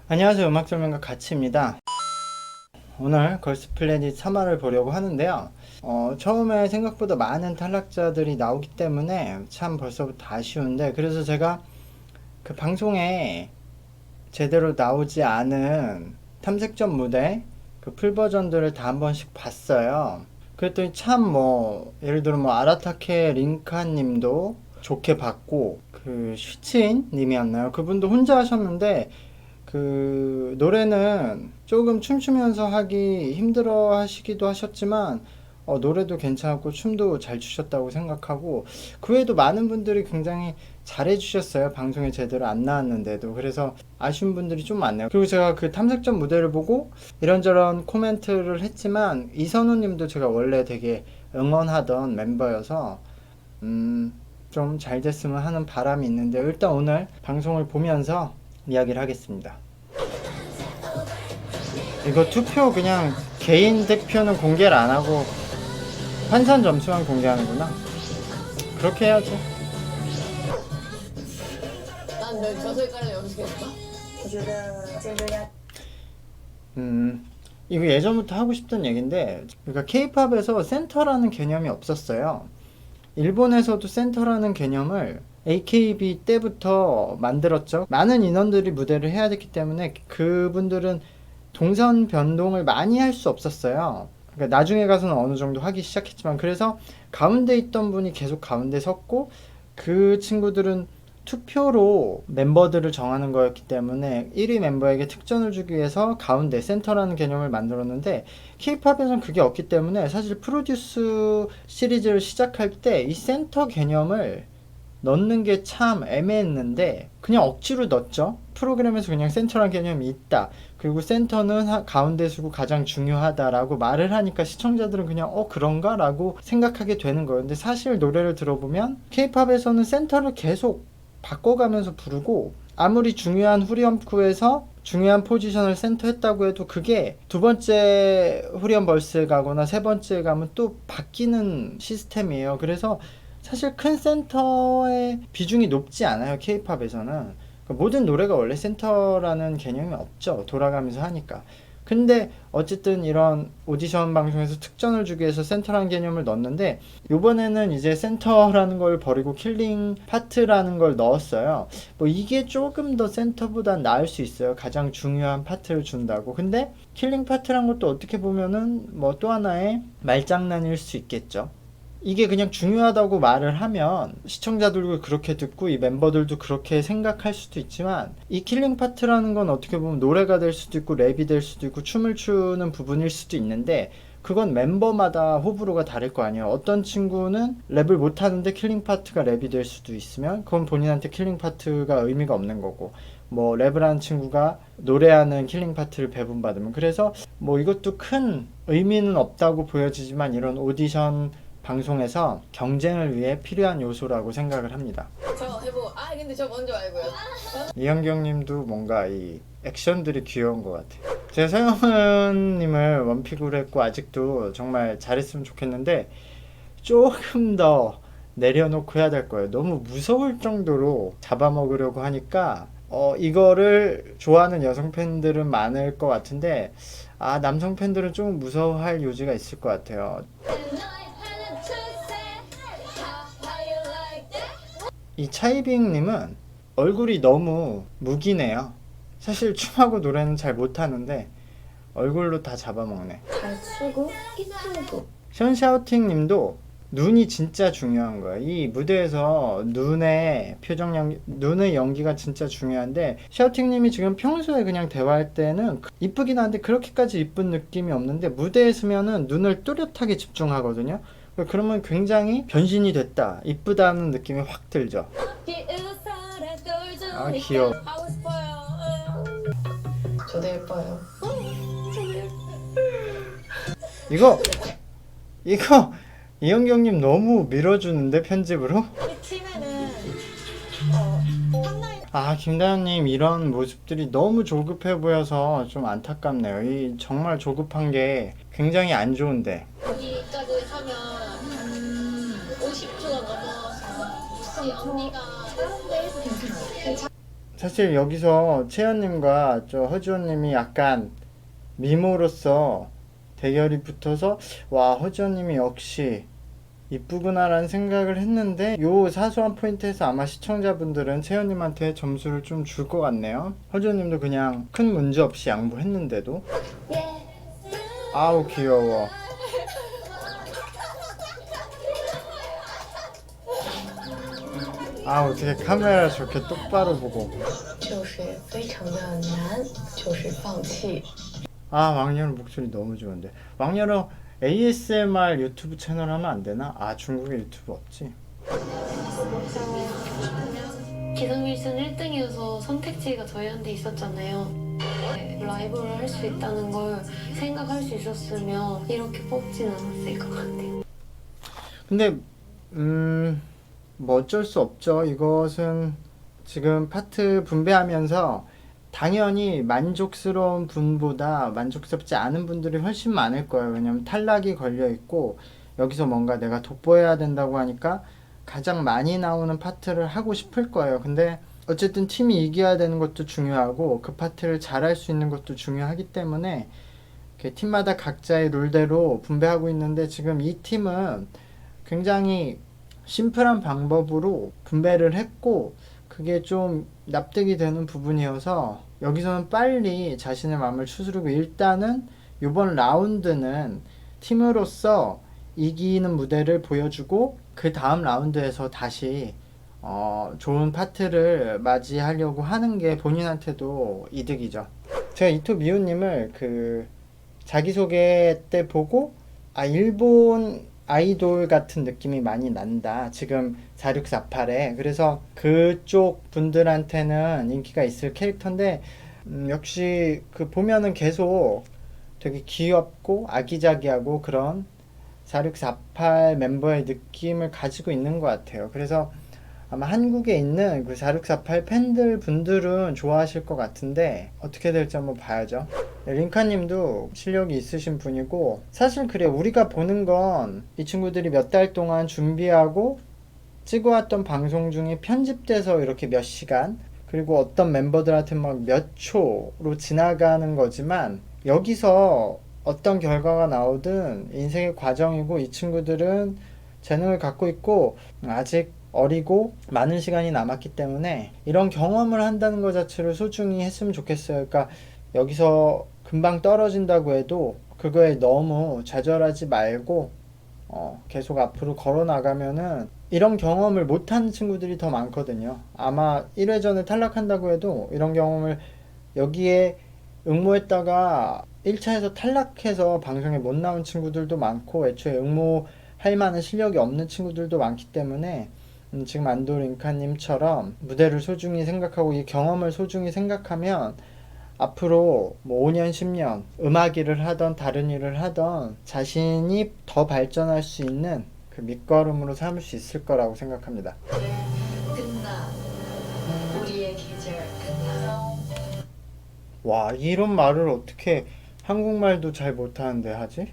안녕하세요. 음악설명가 가치입니다. 오늘 걸스 플래닛 3화를 보려고 하는데요. 처음에 생각보다 많은 탈락자들이 나오기 때문에 참 벌써부터 아쉬운데, 그래서 제가 그 방송에 제대로 나오지 않은 탐색전 무대 그 풀버전들을 다 한 번씩 봤어요. 그랬더니 참 예를 들어 아라타케 링카님도 좋게 봤고, 그 슈치인 님이었나요? 그분도 혼자 하셨는데 그 노래는 조금 춤추면서 하기 힘들어 하시기도 하셨지만 노래도 괜찮았고 춤도 잘 추셨다고 생각하고, 그 외에도 많은 분들이 굉장히 잘해 주셨어요. 방송에 제대로 안 나왔는데도. 그래서 아쉬운 분들이 좀 많네요. 그리고 제가 그 탐색전 무대를 보고 이런저런 코멘트를 했지만, 이선우 님도 제가 원래 되게 응원하던 멤버여서 좀 잘 됐으면 하는 바람이 있는데, 일단 오늘 방송을 보면서 이야기를 하겠습니다. 이거 투표 그냥 개인 대표는 공개를 안 하고 환산 점수만 공개하는구나. 그렇게 해야지. 난 저 색깔을 연습했다. 이거 예전부터 하고 싶던 얘기인데, 그러니까 K-팝에서 센터라는 개념이 없었어요. 일본에서도 센터라는 개념을 AKB 때부터 만들었죠. 많은 인원들이 무대를 해야 됐기 때문에 그분들은 동선 변동을 많이 할 수 없었어요. 그러니까 나중에 가서는 어느 정도 하기 시작했지만, 그래서 가운데 있던 분이 계속 가운데 섰고, 그 친구들은 투표로 멤버들을 정하는 거였기 때문에 1위 멤버에게 특전을 주기 위해서 가운데 센터라는 개념을 만들었는데, K-팝에서는 그게 없기 때문에 사실 프로듀스 시리즈를 시작할 때 이 센터 개념을 넣는 게 참 애매했는데 그냥 억지로 넣었죠. 프로그램에서 그냥 센터란 개념이 있다, 그리고 센터는 가운데 수고 가장 중요하다라고 말을 하니까 시청자들은 그냥 그런가? 라고 생각하게 되는 거예요. 근데 사실 노래를 들어보면 K-팝에서는 센터를 계속 바꿔가면서 부르고, 아무리 중요한 후렴구에서 중요한 포지션을 센터 했다고 해도 그게 두 번째 후렴 벌스에 가거나 세 번째에 가면 또 바뀌는 시스템이에요. 그래서 사실 큰 센터의 비중이 높지 않아요, K-팝에서는. 모든 노래가 원래 센터라는 개념이 없죠, 돌아가면서 하니까. 근데 어쨌든 이런 오디션 방송에서 특전을 주기 위해서 센터라는 개념을 넣었는데, 요번에는 이제 센터라는 걸 버리고 킬링 파트라는 걸 넣었어요. 이게 조금 더 센터보다 나을 수 있어요, 가장 중요한 파트를 준다고. 근데 킬링 파트란 것도 어떻게 보면은 또 하나의 말장난일 수 있겠죠. 이게 그냥 중요하다고 말을 하면 시청자들도 그렇게 듣고 이 멤버들도 그렇게 생각할 수도 있지만, 이 킬링 파트라는 건 어떻게 보면 노래가 될 수도 있고 랩이 될 수도 있고 춤을 추는 부분일 수도 있는데, 그건 멤버마다 호불호가 다를 거 아니에요. 어떤 친구는 랩을 못하는데 킬링 파트가 랩이 될 수도 있으면 그건 본인한테 킬링 파트가 의미가 없는 거고, 랩을 하는 친구가 노래하는 킬링 파트를 배분받으면, 그래서 이것도 큰 의미는 없다고 보여지지만 이런 오디션 방송에서 경쟁을 위해 필요한 요소라고 생각을 합니다. 저 해보고 근데 저 먼저 알고요. 이현경님도 뭔가 이 액션들이 귀여운 것 같아요. 제가 서영은님을 원픽으로 했고 아직도 정말 잘했으면 좋겠는데 조금 더 내려놓고 해야 될 거예요. 너무 무서울 정도로 잡아먹으려고 하니까 이거를 좋아하는 여성 팬들은 많을 것 같은데, 남성 팬들은 좀 무서워할 요지가 있을 것 같아요. 이 차이빙님은 얼굴이 너무 무기네요. 사실 춤하고 노래는 잘 못하는데 얼굴로 다 잡아먹네. 잘 쓰고 이쁘고. 션샤우팅님도 눈이 진짜 중요한 거야. 이 무대에서 눈의 표정 연기, 눈의 연기가 진짜 중요한데, 샤우팅님이 지금 평소에 그냥 대화할 때는 이쁘긴 한데 그렇게까지 이쁜 느낌이 없는데, 무대에 서면은 눈을 뚜렷하게 집중하거든요. 그러면 굉장히 변신이 됐다, 이쁘다는 느낌이 확 들죠. 귀여워. 하고 싶어요. 저도 예뻐요. 이거 이현경님 너무 밀어주는데, 편집으로? 우리 팀에는 탑라인 김다현님 이런 모습들이 너무 조급해 보여서 좀 안타깝네요. 이 정말 조급한 게 굉장히 안 좋은데. 여기까지 하면 50초가 넘어서 혹시 언니가 다른 데에서 괜찮아요? 사실 여기서 채연님과 저 허지원님이 약간 미모로서 대결이 붙어서 와 허지원님이 역시 이쁘구나라는 생각을 했는데 요 사소한 포인트에서 아마 시청자분들은 채연님한테 점수를 좀 줄 것 같네요. 허지원님도 그냥 큰 문제 없이 양보했는데도 아우 귀여워. 아 어떻게 카메라 저렇게 똑바로 보고. 就是非常的难，就是放弃。 아 왕년은 목소리 너무 좋은데. 왕년은 ASMR 유튜브 채널 하면 안 되나? 아 중국에 유튜브 없지. 기상일선 1등이어서 선택지가 저희한테 있었잖아요. 네, 라이브를 할 수 있다는 걸 생각할 수 있었으면 이렇게 뽑진 않았을 것 같아요. 근데 뭐 어쩔 수 없죠. 이것은 지금 파트 분배하면서 당연히 만족스러운 분보다 만족스럽지 않은 분들이 훨씬 많을 거예요. 왜냐면 탈락이 걸려 있고 여기서 뭔가 내가 돋보여야 된다고 하니까 가장 많이 나오는 파트를 하고 싶을 거예요. 근데 어쨌든 팀이 이겨야 되는 것도 중요하고 그 파트를 잘할 수 있는 것도 중요하기 때문에 이렇게 팀마다 각자의 룰대로 분배하고 있는데 지금 이 팀은 굉장히 심플한 방법으로 분배를 했고 그게 좀 납득이 되는 부분이어서 여기서는 빨리 자신의 마음을 추스르고 일단은 이번 라운드는 팀으로서 이기는 무대를 보여주고 그 다음 라운드에서 다시 좋은 파트를 맞이하려고 하는 게 본인한테도 이득이죠. 제가 이토 미호님을 그 자기소개 때 보고 일본 아이돌 같은 느낌이 많이 난다. 지금 4648에. 그래서 그쪽 분들한테는 인기가 있을 캐릭터인데 역시 그 보면은 계속 되게 귀엽고 아기자기하고 그런 4648 멤버의 느낌을 가지고 있는 것 같아요. 그래서 아마 한국에 있는 그 4648 팬들 분들은 좋아하실 것 같은데 어떻게 될지 한번 봐야죠. 링카님도 실력이 있으신 분이고 사실 그래 우리가 보는 건 이 친구들이 몇 달 동안 준비하고 찍어왔던 방송 중에 편집돼서 이렇게 몇 시간 그리고 어떤 멤버들한테 막 몇 초로 지나가는 거지만 여기서 어떤 결과가 나오든 인생의 과정이고 이 친구들은 재능을 갖고 있고 아직 어리고 많은 시간이 남았기 때문에 이런 경험을 한다는 것 자체를 소중히 했으면 좋겠어요. 그러니까 여기서 금방 떨어진다고 해도 그거에 너무 좌절하지 말고 계속 앞으로 걸어 나가면은 이런 경험을 못하는 친구들이 더 많거든요. 아마 1회전을 탈락한다고 해도 이런 경험을 여기에 응모했다가 1차에서 탈락해서 방송에 못 나온 친구들도 많고 애초에 응모할 만한 실력이 없는 친구들도 많기 때문에 지금 안도 링카님처럼 무대를 소중히 생각하고 이 경험을 소중히 생각하면 앞으로 뭐 5년, 10년 음악 일을 하던 다른 일을 하던 자신이 더 발전할 수 있는 그 밑거름으로 삼을 수 있을 거라고 생각합니다. 끝나. 우리의 계절 끝나. 와, 이런 말을 어떻게 한국말도 잘 못하는데 하지?